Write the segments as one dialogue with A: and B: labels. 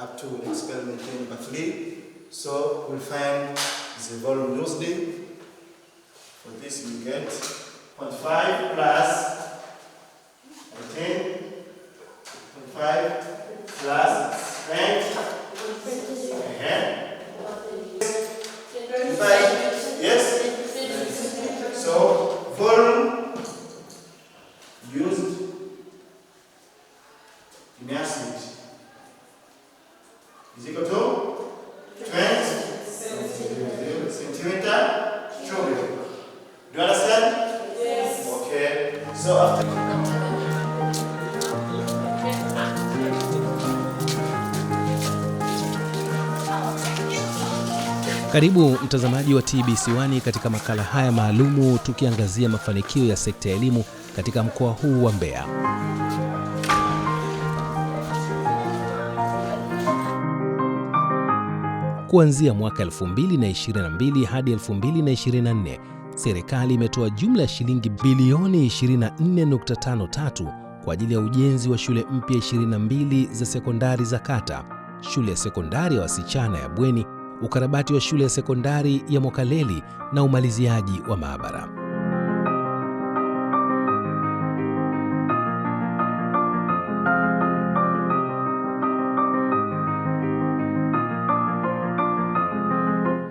A: up to experiment number 3. So we'll find the volume used. For this we get 0.5 plus 10.5 plus 10. Yes? So volume used in acid is equal to 20 centimeter cubed. Do you understand? Yes. Okay. So after
B: Karibu mtazamaji wa TBC1 katika makala haya maalumu tukiangazia mafanikio ya sekta ya elimu katika mkoa huu wa Mbeya. Kuanzia mwaka 2022 hadi 2024, serikali imetoa jumla ya shilingi bilioni 24.53 kwa ajili ya ujenzi wa shule mpya 22 za sekondari za kata, shule ya sekondari ya wasichana ya bweni, ukarabati wa shule ya sekondari ya Mwakaleli na umaliziaji wa maabara.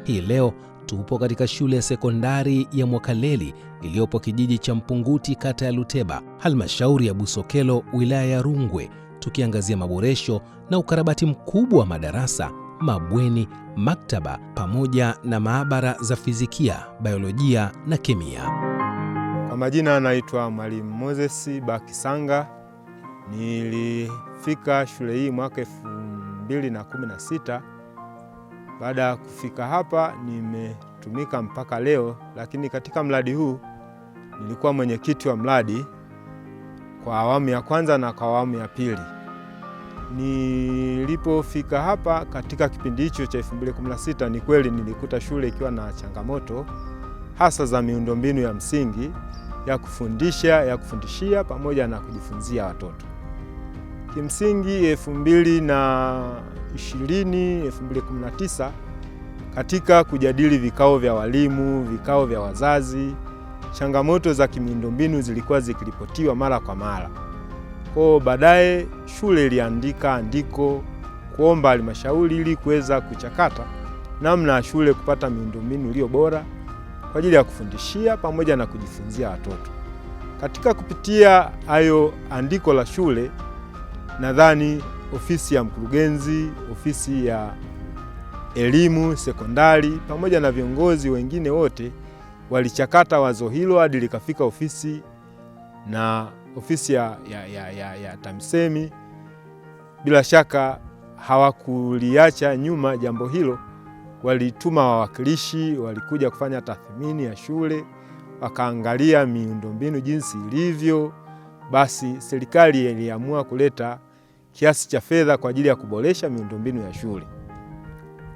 B: Hii leo tupo katika shule ya sekondari ya Mwakaleli iliyopo kijiji cha Mpunguti, kata ya Luteba, halmashauri ya Busokelo, wilaya ya Rungwe, tukiangazia maboresho na ukarabati mkubwa wa madarasa, mabweni, maktaba pamoja na maabara za fizikia, biolojia na kemia.
C: Kwa majina anaitwa Mwalimu Moses Bakisanga. Nilifika shule hii mwaka 2016. Baada ya kufika hapa nimetumika mpaka leo, lakini katika mradi huu nilikuwa mwenyekiti wa mradi kwa awamu ya kwanza na kwa awamu ya pili. Nilipofika hapa katika kipindi hicho cha 2016, ni kweli nilikuta shule ikiwa na changamoto hasa za miundombinu ya msingi ya kufundishia pamoja na kujifunzia watoto. Kimsingi 2020-2019 katika kujadili vikao vya walimu, vikao vya wazazi, changamoto za kimiundombinu zilikuwa zikiripotiwa mara kwa mara. Kwa baadaye shule iliandika andiko kuomba halmashauri ili kuweza kuchakata namna ya shule kupata miundombinu iliyo bora kwa ajili ya kufundishia pamoja na kujifunzia watoto. Katika kupitia hayo andiko la shule, nadhani ofisi ya mkurugenzi, ofisi ya elimu sekondari pamoja na viongozi wengine wote walichakata wazo hilo hadi likafika ofisi ya TAMISEMI. Bila shaka hawakuliacha nyuma jambo hilo, walituma wawakilishi, walikuja kufanya tathmini ya shule, wakaangalia miundombinu jinsi ilivyo. Basi serikali iliamua kuleta kiasi cha fedha kwa ajili ya kuboresha miundombinu ya shule.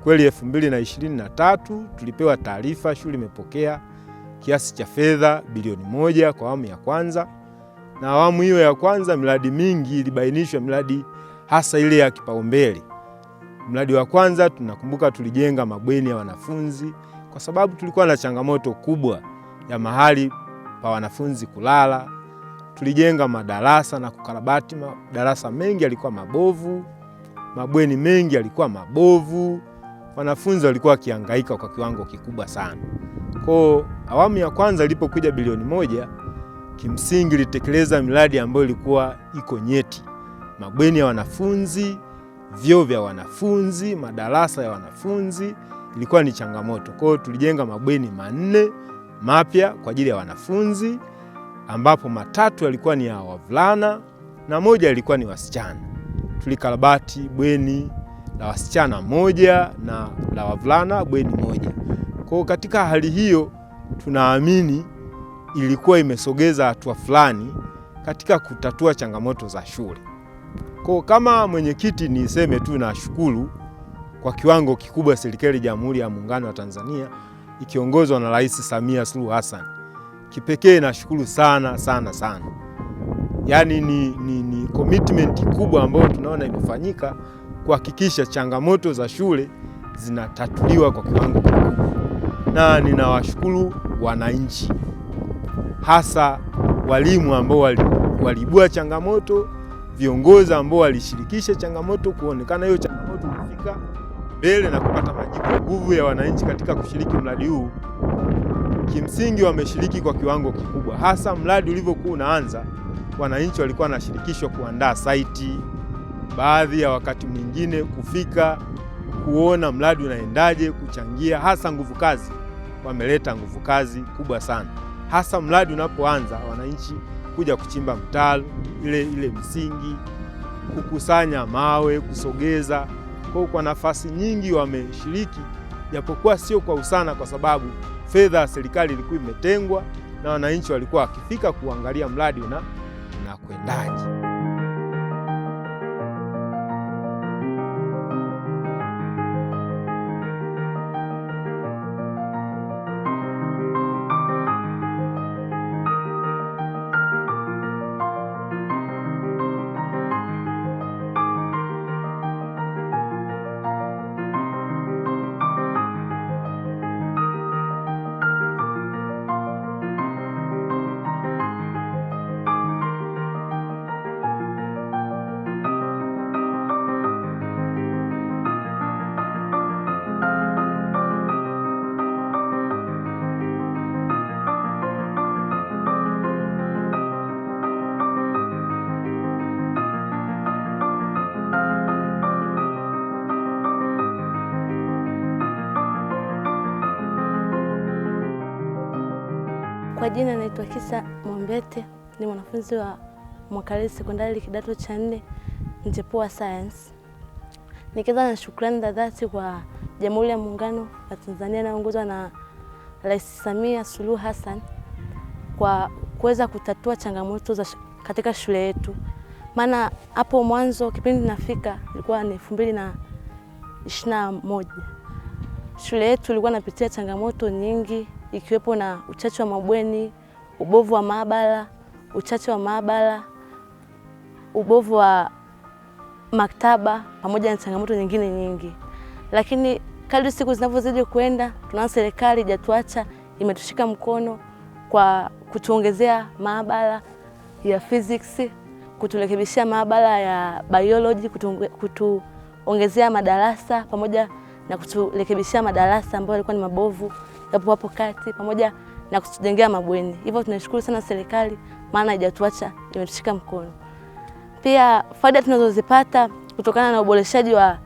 C: Kweli 2023 tulipewa taarifa shule imepokea kiasi cha fedha bilioni 1 kwa awamu ya kwanza. Na awamu hiyo ya kwanza miradi mingi ilibainishwa, miradi hasa ile ya kipaumbele. Mradi wa kwanza tunakumbuka tulijenga mabweni ya wanafunzi kwa sababu tulikuwa na changamoto kubwa ya mahali pa wanafunzi kulala. Tulijenga madarasa na kukarabati madarasa mengi yalikuwa mabovu, mabweni mengi yalikuwa mabovu, wanafunzi walikuwa wakihangaika kwa kiwango kikubwa sana. Kwa awamu ya kwanza ilipokuja bilioni 1, kimsingi litekeleza miradi ambayo ilikuwa iko nyeti: mabweni ya wanafunzi, vyoo vya wanafunzi, madarasa ya wanafunzi. Ilikuwa ni changamoto. Kwa hiyo tulijenga mabweni 4 mapya kwa ajili ya wanafunzi, ambapo 3 yalikuwa ni ya wavulana na 1 ilikuwa ni wasichana. Tulikarabati bweni la wasichana 1 na la wavulana bweni 1. Kwa katika hali hiyo tunaamini ilikuwa imesogeza hatua fulani katika kutatua changamoto za shule. Kwa kama mwenyekiti niseme tu nashukuru kwa kiwango kikubwa serikali ya Jamhuri ya Muungano wa Tanzania ikiongozwa na Rais Samia Suluhu Hassan. Kipekee nashukuru sana. Yaani ni commitment kubwa ambayo tunaona imefanyika kuhakikisha changamoto za shule zinatatuliwa kwa kiwango kikubwa. Na ninawashukuru wananchi, hasa walimu ambao waliibua changamoto, viongozi ambao walishirikisha changamoto, kuonekana hiyo changamoto kufika mbele na kupata majibu. Nguvu ya wananchi katika kushiriki mradi huu, kimsingi wameshiriki kwa kiwango kikubwa. Hasa mradi ulivyokuwa unaanza, wananchi walikuwa wanashirikishwa kuandaa saiti, baadhi ya wakati mwingine kufika kuona mradi unaendaje, kuchangia, hasa nguvu kazi. Wameleta nguvu kazi kubwa sana, hasa mradi unapoanza, wananchi kuja kuchimba mtaro ile msingi, kukusanya mawe, kusogeza. Kwa nafasi nyingi wameshiriki, japokuwa sio kwa usana, kwa sababu fedha ya serikali ilikuwa imetengwa na wananchi walikuwa wakifika kuangalia mradi unakwendaje.
D: Kwa jina naitwa Kisa Mwambete, ni mwanafunzi wa Mwakaleli Sekondari kidato cha 4, Mchepuo Science. Nikianza na shukrani za dhati kwa Jamhuri ya Muungano wa Tanzania inayoongozwa na Rais Samia Suluhu Hassan kwa kuweza kutatua changamoto za katika shule yetu. Maana hapo mwanzo kipindi nafika ilikuwa ni 2021. Shule yetu ilikuwa inapitia changamoto nyingi, ikiwepo na uchache wa mabweni, ubovu wa maabara, uchache wa maabara, ubovu wa maktaba, pamoja na changamoto nyingine nyingi. Lakini kadri siku zinavyozidi kwenda, tunaona serikali hajatuacha, imetushika mkono kwa kutuongezea maabara ya physics, kuturekebishia maabara ya biology, kutuongezea madarasa, pamoja na kuturekebishia madarasa ambayo yalikuwa ni mabovu hapo kati, pamoja na kutujengea mabweni. Hivyo tunashukuru sana serikali, maana haijatuacha, imetushika mkono. Pia faida tunazozipata kutokana na uboreshaji wa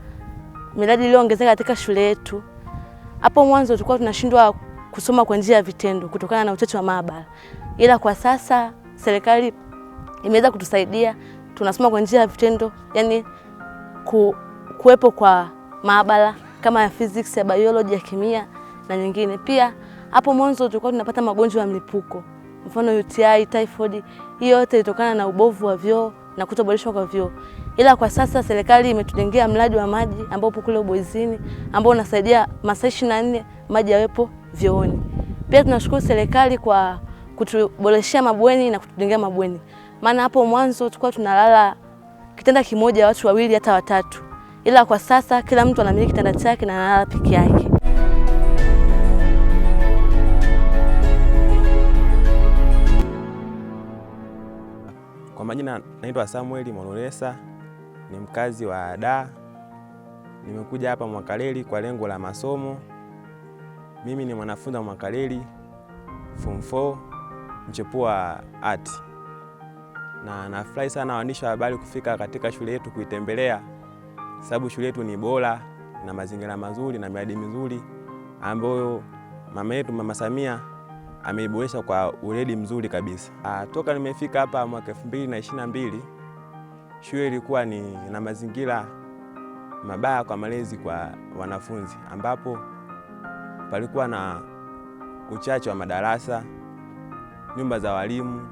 D: miradi iliyoongezeka katika shule yetu. Hapo mwanzo tulikuwa tunashindwa kusoma kwa njia ya vitendo kutokana na uchache wa maabara. Ila kwa sasa serikali imeweza kutusaidia, tunasoma kwa njia ya vitendo, yani kuwepo kwa maabara kama ya physics, ya biology, ya kemia na nyingine. Pia hapo mwanzo tulikuwa tunapata magonjwa ya mlipuko, mfano UTI, typhoid. Hiyo yote ilitokana na ubovu wa vyoo na kutoboreshwa kwa vyoo. Ila kwa sasa serikali imetujengea mradi wa maji ambao upo kule Uboizini, ambao unasaidia masaa 24 maji yawepo vyooni. Pia tunashukuru serikali kwa kutuboreshia mabweni na kutujengea mabweni. Maana hapo mwanzo tulikuwa tunalala kitanda kimoja watu wawili hata watatu. Ila kwa sasa kila mtu anamiliki kitanda chake na analala peke yake.
E: Kwa majina naitwa Samuel Monolesa, ni mkazi wa Dar. Nimekuja hapa Mwakaleli kwa lengo la masomo. Mimi ni mwanafunzi wa Mwakaleli Form 4 Mchepuo wa Art. Na nafurahi sana waandishi wa habari kufika katika shule yetu kuitembelea, sababu shule yetu ni bora na mazingira mazuri na miradi mizuri ambayo mama yetu Mama Samia ameiboresha kwa weledi mzuri kabisa. Toka nimefika hapa mwaka 2022, shule ilikuwa na mazingira mabaya kwa malezi kwa wanafunzi, ambapo palikuwa na uchache wa madarasa, nyumba za walimu,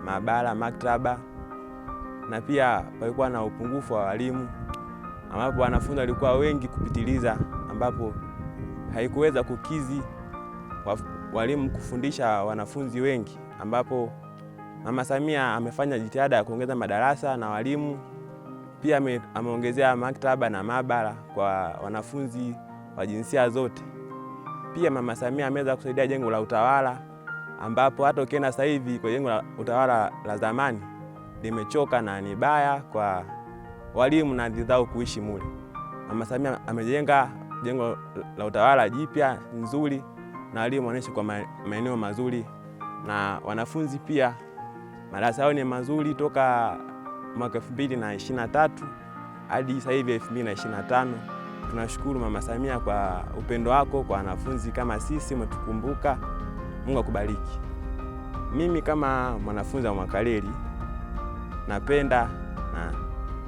E: maabara, maktaba, na pia palikuwa na upungufu wa walimu, ambapo wanafunzi walikuwa wengi kupitiliza, ambapo haikuweza kukizi walimu kufundisha wanafunzi wengi, ambapo Mama Samia amefanya jitihada ya kuongeza madarasa na walimu. Pia ameongezea maktaba na maabara kwa wanafunzi wa jinsia zote. Pia Mama Samia ameweza kusaidia jengo la utawala, ambapo hata ukienda sasa hivi kwa jengo la utawala la zamani limechoka na ni baya kwa walimu na dhao kuishi mule. Mama Samia amejenga jengo la utawala jipya nzuri na walimu wanaishi kwa maeneo mazuri, na wanafunzi pia madarasa yao ni mazuri toka mwaka 2023 hadi sasa hivi 2025. Tunashukuru Mama Samia kwa upendo wako kwa wanafunzi kama sisi, umetukumbuka. Mungu akubariki. Mimi kama mwanafunzi wa Mwakaleli napenda na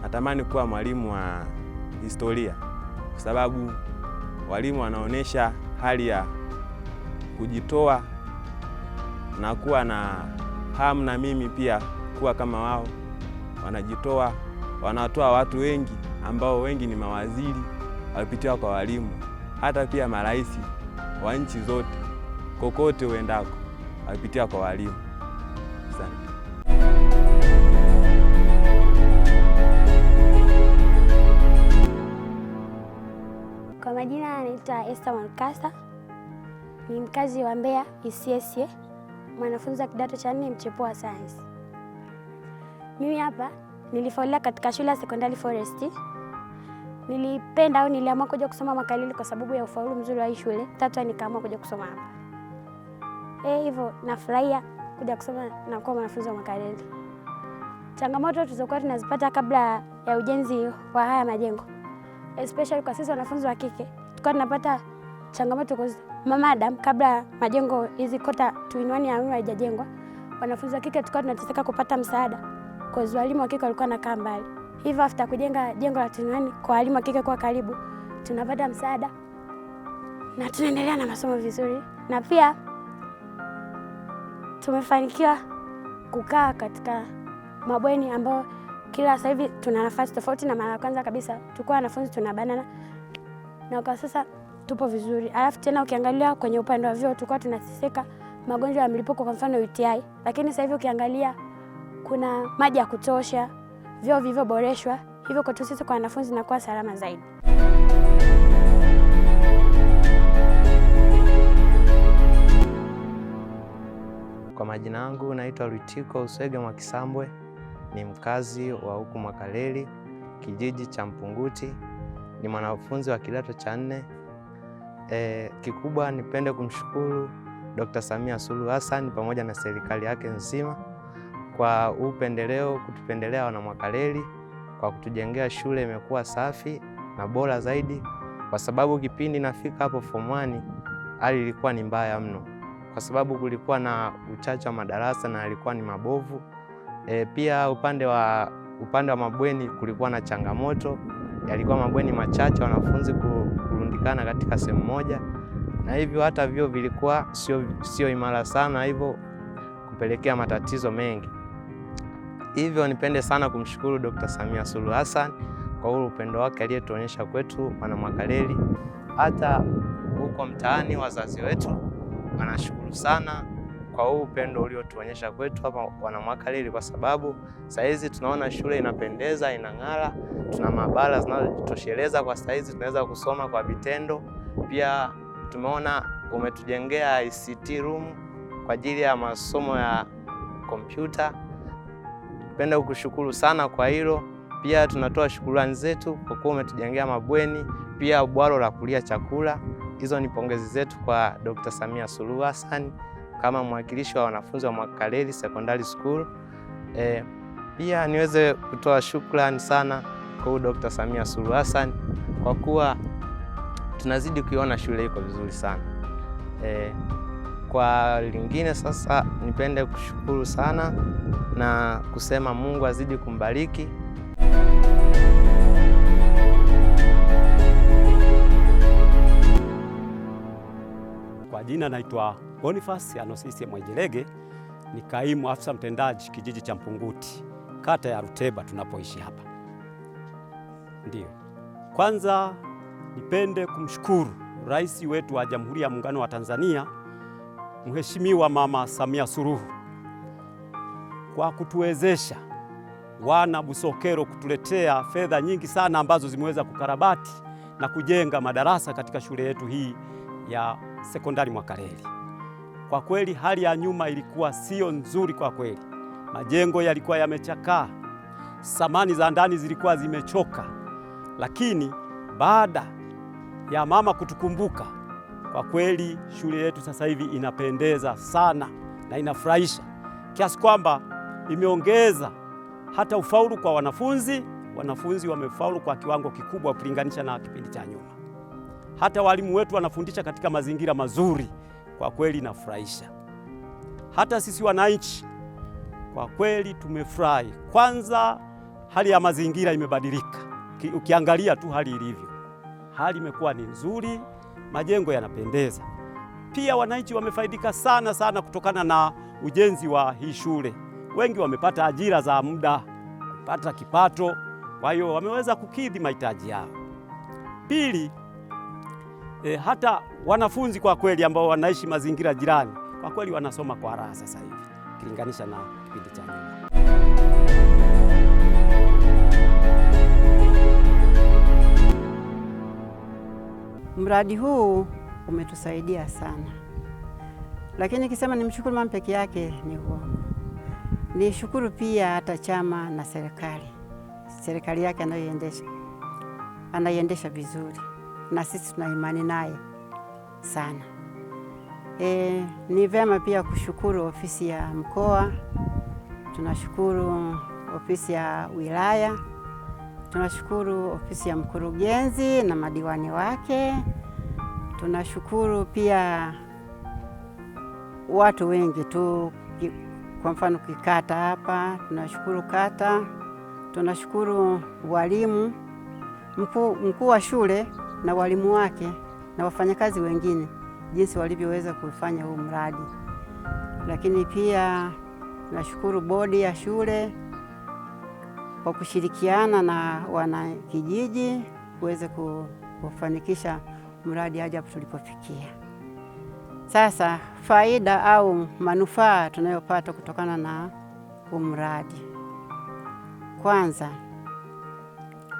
E: natamani kuwa mwalimu wa historia, kwa sababu walimu wanaonesha hali ya kujitoa na kuwa na hamu na mimi pia kuwa kama wao. Wanajitoa, wanatoa watu wengi ambao wengi ni mawaziri walipitia kwa walimu, hata pia marais wa nchi zote kokote uendako walipitia kwa walimu. Asante.
F: Kwa majina anaitwa Esther Mwakasa, ni mkazi wa Mbeya Isyesye, mwanafunzi wa kidato cha 4 mchepuo wa science. Mimi hapa nilifaulu katika shule ya sekondari Forest. Nilipenda au niliamua kuja kusoma Mwakaleli kwa sababu ya ufaulu mzuri wa hii shule. Tatu nikaamua kuja kusoma hapa. Hivyo nafurahia kuja kusoma na kuwa mwanafunzi wa Mwakaleli. Changamoto tulizokuwa tunazipata kabla ya ujenzi wa haya majengo, especially kwa sisi wanafunzi wa kike, tulikuwa tunapata changamoto kwa madam kabla majengo hizi kota tuinwani ya haijajengwa. Wanafunzi wa kike tulikuwa tunateseka kupata msaada kwa walimu wa kike walikuwa nakaa mbali. Hivyo after kujenga jengo la tuinwani kwa walimu wa kike kwa karibu, tunapata msaada na tunaendelea na masomo vizuri. Na pia tumefanikiwa kukaa katika mabweni ambao kila sasa hivi tuna nafasi tofauti na mara ya kwanza kabisa. Tulikuwa wanafunzi tunabanana na kwa sasa tupo vizuri. Alafu tena ukiangalia kwenye upande wa vyoo tulikuwa tunateseka magonjwa ya mlipuko, kwa mfano UTI, lakini sasa hivi ukiangalia kuna maji ya kutosha, vyoo vilivyoboreshwa, hivyo kwetu sisi kwa wanafunzi inakuwa salama zaidi.
G: Kwa majina yangu naitwa Lwitiko Uswege Mwakisambwe, ni mkazi wa huku Mwakaleli, kijiji cha Mpunguti, ni mwanafunzi wa kidato cha 4. Kikubwa nipende kumshukuru Dr. Samia Suluhu Hassan pamoja na serikali yake nzima kwa upendeleo, kutupendelea wana Mwakaleli, kwa kutujengea shule imekuwa safi na bora zaidi, kwa sababu kipindi nafika hapo form 1 hali ilikuwa ni mbaya mno, kwa sababu kulikuwa na uchache wa madarasa na yalikuwa ni mabovu. Pia upande wa mabweni kulikuwa na changamoto, yalikuwa mabweni machache, wanafunzi kurundikana katika sehemu moja, na hivyo hata vyoo vilikuwa sio imara sana, hivyo kupelekea matatizo mengi. Hivyo nipende sana kumshukuru Dr. Samia Suluhu Hassan kwa ule upendo wake aliyetuonyesha kwetu wana Mwakaleli. Hata huko mtaani wazazi wetu wanashukuru sana kwa huu upendo uliotuonyesha kwetu hapa wana Mwakaleli, kwa sababu saizi tunaona shule inapendeza, inang'ara, tuna maabara zinazotosheleza kwa saizi, tunaweza kusoma kwa vitendo. Pia tumeona umetujengea ICT room kwa ajili ya masomo ya kompyuta. Napenda kukushukuru sana kwa hilo. Pia tunatoa shukrani zetu kwa kuwa umetujengea mabweni, pia bwalo la kulia chakula. Hizo ni pongezi zetu kwa Dr. Samia Suluhu Hassan kama mwakilishi wa wanafunzi wa Mwakaleli Secondary School. Pia niweze kutoa shukrani sana kwa Dr. Samia Suluhu Hassan kwa kuwa tunazidi kuiona shule iko vizuri sana. Kwa lingine sasa nipende kushukuru sana na kusema Mungu azidi kumbariki.
H: Kwa jina naitwa Boniface Anosisi Mwejelege, ni kaimu afisa mtendaji kijiji cha Mpunguti, kata ya Ruteba tunapoishi hapa. Ndiyo. Kwanza nipende kumshukuru Rais wetu wa Jamhuri ya Muungano wa Tanzania, Mheshimiwa Mama Samia Suluhu, kwa kutuwezesha wana Busokelo kutuletea fedha nyingi sana ambazo zimeweza kukarabati na kujenga madarasa katika shule yetu hii ya sekondari Mwakaleli. Kwa kweli hali ya nyuma ilikuwa sio nzuri kwa kweli. Majengo yalikuwa yamechakaa, samani za ndani zilikuwa zimechoka, lakini baada ya mama kutukumbuka, kwa kweli shule yetu sasa hivi inapendeza sana na inafurahisha kiasi kwamba imeongeza hata ufaulu kwa wanafunzi. Wanafunzi wamefaulu kwa kiwango kikubwa ukilinganisha na kipindi cha nyuma. Hata walimu wetu wanafundisha katika mazingira mazuri, kwa kweli inafurahisha. Hata sisi wananchi kwa kweli tumefurahi. Kwanza hali ya mazingira imebadilika, ukiangalia tu hali ilivyo, hali imekuwa ni nzuri, majengo yanapendeza. Pia wananchi wamefaidika sana sana kutokana na ujenzi wa hii shule. Wengi wamepata ajira za muda, wamepata kipato, kwa hiyo wameweza kukidhi mahitaji yao. Pili, hata wanafunzi kwa kweli ambao wanaishi mazingira jirani, kwa kweli wanasoma kwa raha sasa hivi ukilinganisha na kipindi cha nyuma.
I: Mradi huu umetusaidia sana, lakini nikisema nimshukuru mama peke yake ni uongo. Nishukuru pia hata chama na serikali yake anaiendesha vizuri, na sisi tuna imani naye sana. Ni vyema pia kushukuru ofisi ya mkoa, tunashukuru ofisi ya wilaya, tunashukuru ofisi ya mkurugenzi na madiwani wake, tunashukuru pia watu wengi tu, kwa mfano kikata hapa, tunashukuru kata, tunashukuru walimu, mkuu wa shule na walimu wake na wafanyakazi wengine jinsi walivyoweza kufanya huu mradi. Lakini pia tunashukuru bodi ya shule kwa kushirikiana na wanakijiji kuweza kufanikisha mradi hadi hapo tulipofikia. Sasa faida au manufaa tunayopata kutokana na huu mradi. Kwanza,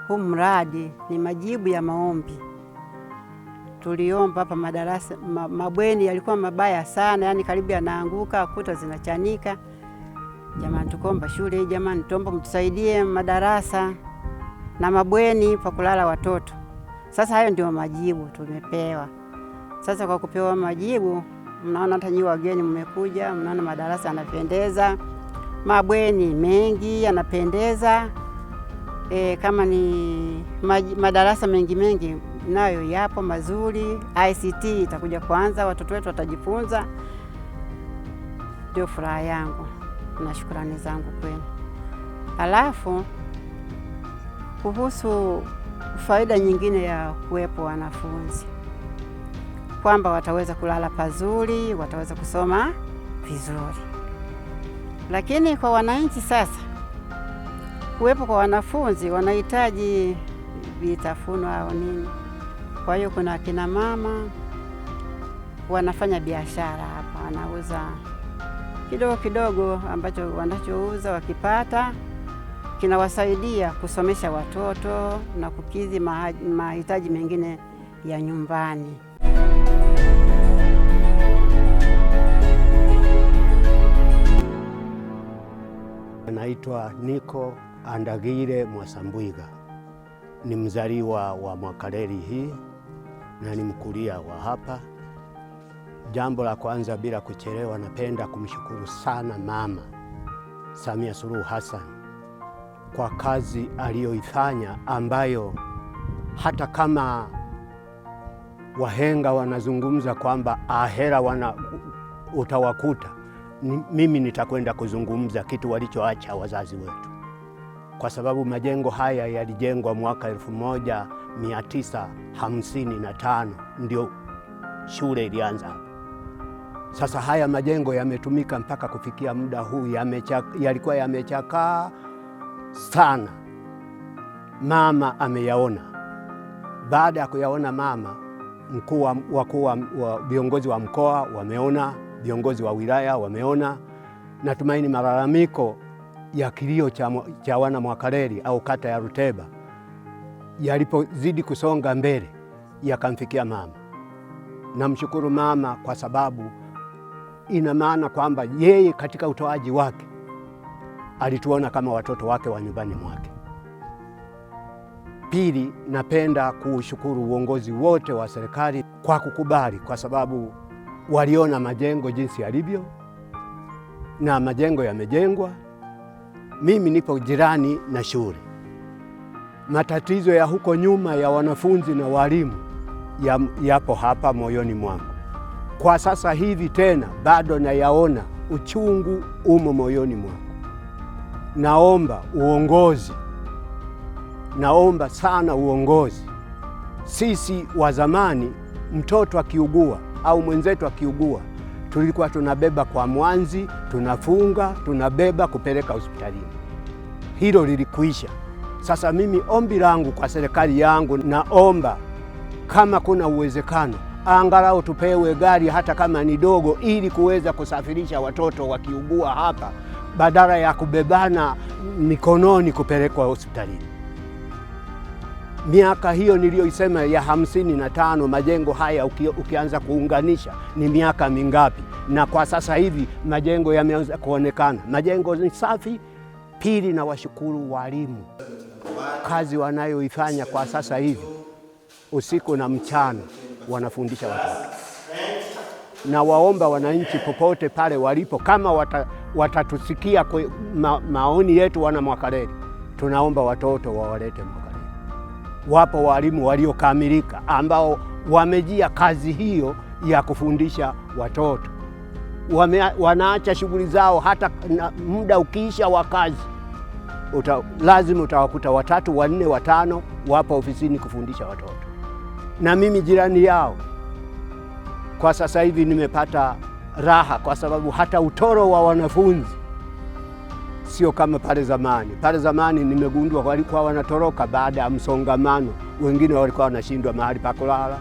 I: huu mradi ni majibu ya maombi. Tuliomba hapa madarasa, mabweni yalikuwa mabaya sana, yani karibu yanaanguka, kuta zinachanika. Jamani, tukomba shule hii, jamani, tuomba mtusaidie madarasa na mabweni pa kulala watoto. Sasa hayo ndio majibu tumepewa. Sasa kwa kupewa majibu, mnaona hata nyinyi wageni mmekuja, mnaona madarasa yanapendeza, mabweni mengi yanapendeza. Kama ni madarasa mengi nayo yapo mazuri. ICT itakuja kwanza, watoto wetu watajifunza. Ndio furaha yangu na shukrani zangu kwenu. Alafu kuhusu faida nyingine ya kuwepo wanafunzi, kwamba wataweza kulala pazuri, wataweza kusoma vizuri. Lakini kwa wananchi sasa, kuwepo kwa wanafunzi wanahitaji vitafunwa au nini. Kwa hiyo kuna akina mama wanafanya biashara hapa, wanauza kidogo ambacho wanachouza, wakipata kinawasaidia kusomesha watoto na kukidhi mahitaji mengine ya nyumbani.
J: Naitwa Niko Andagire Mwasambwiga, ni mzaliwa wa Mwakaleli hii na ni mkulia wa hapa. Jambo la kwanza bila kuchelewa, napenda kumshukuru sana Mama Samia Suluhu Hassan kwa kazi aliyoifanya, ambayo hata kama wahenga wanazungumza kwamba ahera utawakuta, mimi nitakwenda kuzungumza kitu walichoacha wazazi wetu, kwa sababu majengo haya yalijengwa mwaka 1955 ndio shule ilianza. Sasa haya majengo yametumika mpaka kufikia muda huu, yalikuwa yamechakaa sana. Mama ameyaona. Baada ya kuyaona mama, viongozi wa mkoa wameona, viongozi wa wilaya wameona. Natumaini malalamiko ya kilio cha wana Mwakaleli au kata ya Ruteba yalipozidi kusonga mbele yakamfikia mama. Namshukuru mama kwa sababu ina maana kwamba yeye katika utoaji wake alituona kama watoto wake wa nyumbani mwake. Pili, napenda kuushukuru uongozi wote wa serikali kwa kukubali, kwa sababu waliona majengo jinsi yalivyo na majengo yamejengwa. Mimi nipo jirani na shule. Matatizo ya huko nyuma ya wanafunzi na walimu yapo hapa moyoni mwangu. Kwa sasa hivi tena bado nayaona, uchungu umo moyoni mwangu. Naomba uongozi, naomba sana uongozi. Sisi wa zamani, mtoto akiugua au mwenzetu akiugua, tulikuwa tunabeba kwa mwanzi, tunafunga, tunabeba kupeleka hospitalini. Hilo lilikwisha. Sasa mimi ombi langu kwa serikali yangu, naomba kama kuna uwezekano angalau tupewe gari hata kama ni dogo, ili kuweza kusafirisha watoto wakiugua hapa badala ya kubebana mikononi kupelekwa hospitalini. Miaka hiyo niliyoisema ya 55 majengo haya ukianza kuunganisha ni miaka mingapi? Na kwa sasa hivi majengo yameanza kuonekana, majengo ni safi. Pili, na washukuru walimu, kazi wanayoifanya kwa sasa hivi usiku na mchana wanafundisha watoto. Na waomba wananchi popote pale walipo, kama watatusikia maoni yetu wana Mwakaleli, tunaomba watoto wawalete Mwakaleli. Wapo walimu waliokamilika ambao wamejia kazi hiyo ya kufundisha watoto. Wanaacha shughuli zao, hata muda ukiisha wa kazi lazima utawakuta 3, 4, 5 wapo ofisini kufundisha watoto. Na mimi jirani yao kwa sasa hivi nimepata raha, kwa sababu hata utoro wa wanafunzi sio kama pale zamani. Pale zamani nimegundua walikuwa wanatoroka baada ya msongamano. Wengine walikuwa wanashindwa mahali pa kulala,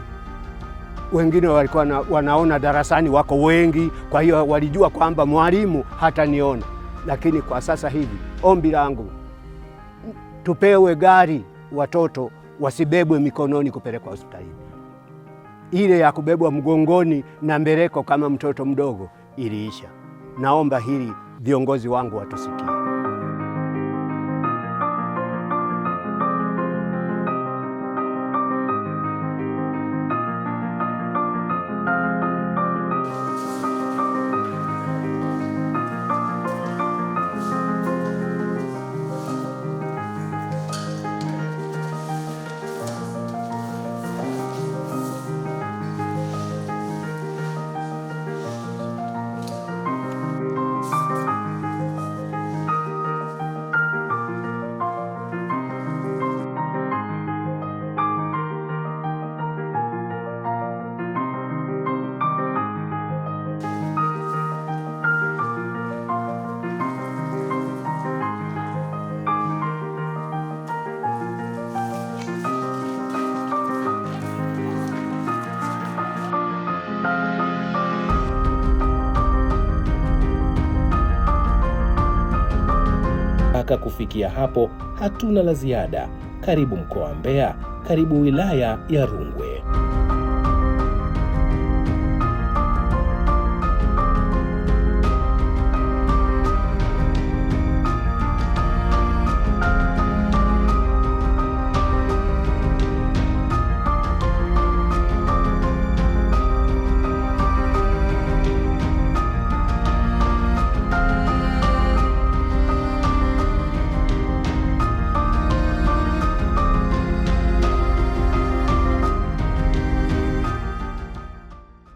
J: wengine walikuwa wanaona darasani wako wengi, kwa hiyo walijua kwamba mwalimu hataniona. Lakini kwa sasa hivi ombi langu, tupewe gari, watoto wasibebwe mikononi kupelekwa hospitalini. Ile ya kubebwa mgongoni na mbeleko kama mtoto mdogo iliisha. Naomba hili viongozi wangu watusikie.
B: Mpaka kufikia hapo hatuna la ziada. Karibu mkoa wa Mbeya, karibu wilaya ya Rungwe.